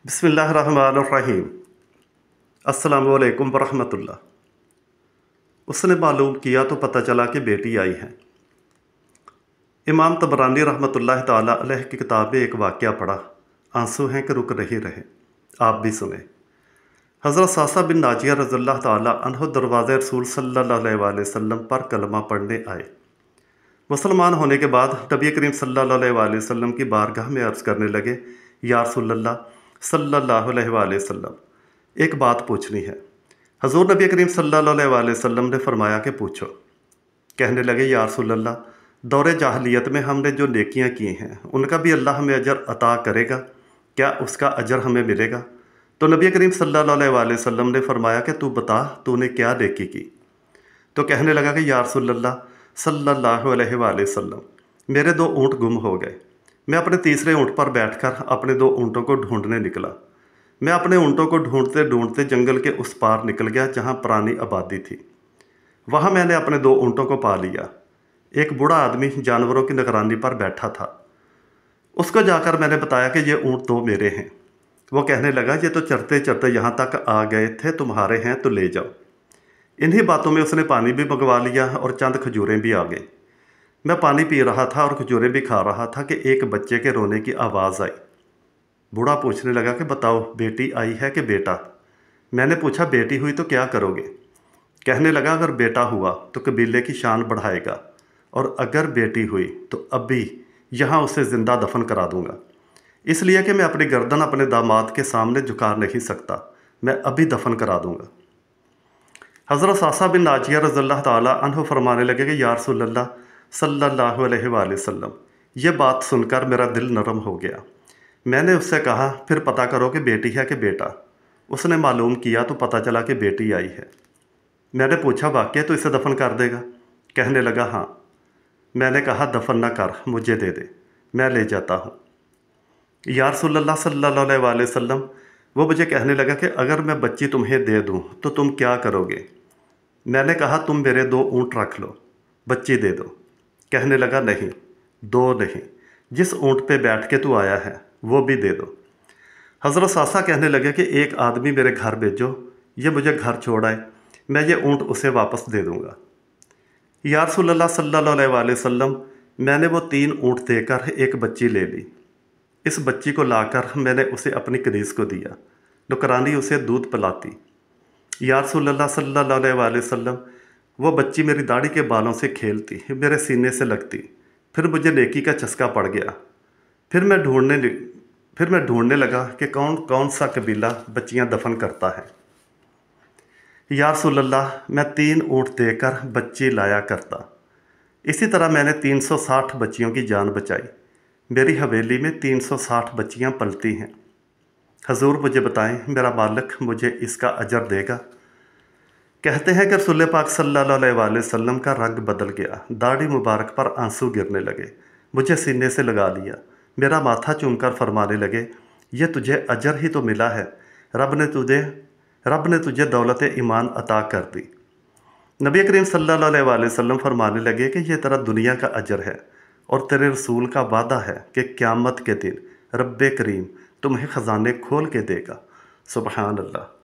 बिस्मिल्लाहिर्रहमानिर्रहीम। अस्सलामु अलैकुम वरहमतुल्लाह। उसने मालूम किया तो पता चला कि बेटी आई है। इमाम तबरानी रहमतुल्लाह ताला अलैह की किताब में एक वाक़या पढ़ा, आंसू हैं कि रुक नहीं रहे। आप भी सुने। हज़रत सासा बिन नाजिया रज़ियल्लाहु ताला अन्हु दरवाज़े रसूल सल्लल्लाहु अलैहि वसल्लम पर कलमा पढ़ने आए। मुसलमान होने के बाद नबी करीम सल्लल्लाहु अलैहि वसल्लम की बारगाह में अर्ज़ करने लगे, या रसूलल्लाह सल्लल्लाहु अलैहि वसल्लम, एक बात पूछनी है। हज़ूर नबी करीम सल्लल्लाहु अलैहि वसल्लम ने फरमाया कि पूछो। कहने लगे, या रसूलल्लाह, दौरे जाहलियत में हमने जो नेकियां की हैं उनका भी अल्लाह हमें अजर अता करेगा, क्या उसका अजर हमें मिलेगा? तो नबी करीम सल्लल्लाहु अलैहि वसल्लम ने फरमाया कि तू बता, तूने क्या नेकी की? तो कहने लगा कि या रसूलल्लाह सल्लल्लाहु अलैहि वसल्लम, मेरे 2 ऊँट गुम हो गए। मैं अपने तीसरे ऊँट पर बैठकर अपने 2 ऊँटों को ढूंढने निकला। मैं अपने ऊँटों को ढूंढते ढूंढते जंगल के उस पार निकल गया जहाँ पुरानी आबादी थी। वहाँ मैंने अपने 2 ऊँटों को पा लिया। एक बूढ़ा आदमी जानवरों की निगरानी पर बैठा था। उसको जाकर मैंने बताया कि ये ऊँट 2 मेरे हैं। वो कहने लगा, ये तो चरते चरते यहाँ तक आ गए थे, तुम्हारे हैं तो ले जाओ। इन्हीं बातों में उसने पानी भी मंगवा लिया और चंद खजूरें भी आ गई। मैं पानी पी रहा था और खजूरें भी खा रहा था कि एक बच्चे के रोने की आवाज़ आई। बूढ़ा पूछने लगा कि बताओ, बेटी आई है कि बेटा? मैंने पूछा, बेटी हुई तो क्या करोगे? कहने लगा, अगर बेटा हुआ तो कबीले की शान बढ़ाएगा, और अगर बेटी हुई तो अभी यहाँ उसे ज़िंदा दफन करा दूंगा, इसलिए कि मैं अपनी गर्दन अपने दामाद के सामने झुका नहीं सकता। मैं अभी दफन करा दूंगा। हज़रत सासा बिन नाजिया रज़ियल्लाहु ताला अन्हु फरमाने लगे कि या रसूलल्लाह सल्लल्लाहु अलैहि वसल्लम, ये बात सुनकर मेरा दिल नरम हो गया। मैंने उससे कहा, फिर पता करो कि बेटी है कि बेटा। उसने मालूम किया तो पता चला कि बेटी आई है। मैंने पूछा, वाक़ई तो इसे दफन कर देगा? कहने लगा, हाँ। मैंने कहा, दफन न कर, मुझे दे दे, मैं ले जाता हूँ। या रसूलल्लाह सल्लल्लाहु अलैहि वसल्लम, वो मुझे कहने लगा कि अगर मैं बच्ची तुम्हें दे दूँ तो तुम क्या करोगे? मैंने कहा, तुम मेरे 2 ऊँट रख लो, बच्ची दे दो। कहने लगा, नहीं, 2 नहीं, जिस ऊँट पे बैठ के तू आया है वो भी दे दो। हज़रत सासा कहने लगे कि एक आदमी मेरे घर भेजो, ये मुझे घर छोड़ आए, मैं ये ऊँट उसे वापस दे दूँगा। या रसूलल्लाह सल्लल्लाहु अलैहि वसल्लम, मैंने वो 3 ऊँट देकर एक बच्ची ले ली। इस बच्ची को लाकर मैंने उसे अपनी कनीज़ को दिया। नौकरानी उसे दूध पिलाती। या रसूलल्लाह सल्लल्लाहु अलैहि वसल्लम, वो बच्ची मेरी दाढ़ी के बालों से खेलती, मेरे सीने से लगती। फिर मुझे नेकी का चस्का पड़ गया। फिर मैं ढूंढने लगा कि कौन कौन सा कबीला बच्चियां दफन करता है। या रसूलल्लाह, मैं 3 ऊँट देकर बच्ची लाया करता। इसी तरह मैंने 360 बच्चियों की जान बचाई। मेरी हवेली में 360 बच्चियां पलती हैं। हजूर, मुझे बताएं, मेरा मालिक मुझे इसका अजर देगा? कहते हैं कि रसूल पाक सल्लल्लाहु अलैहि वसल्लम का रंग बदल गया, दाढ़ी मुबारक पर आंसू गिरने लगे। मुझे सीने से लगा लिया, मेरा माथा चूमकर फरमाने लगे, ये तुझे अजर ही तो मिला है। रब ने तुझे दौलत ईमान अता कर दी। नबी करीम सल्लल्लाहु अलैहि वसल्लम फरमाने लगे कि ये तेरा दुनिया का अजर है, और तेरे रसूल का वादा है कि क़यामत के दिन रब्बे करीम तुम्हें ख़जाने खोल के देगा। सुबहान अल्लाह।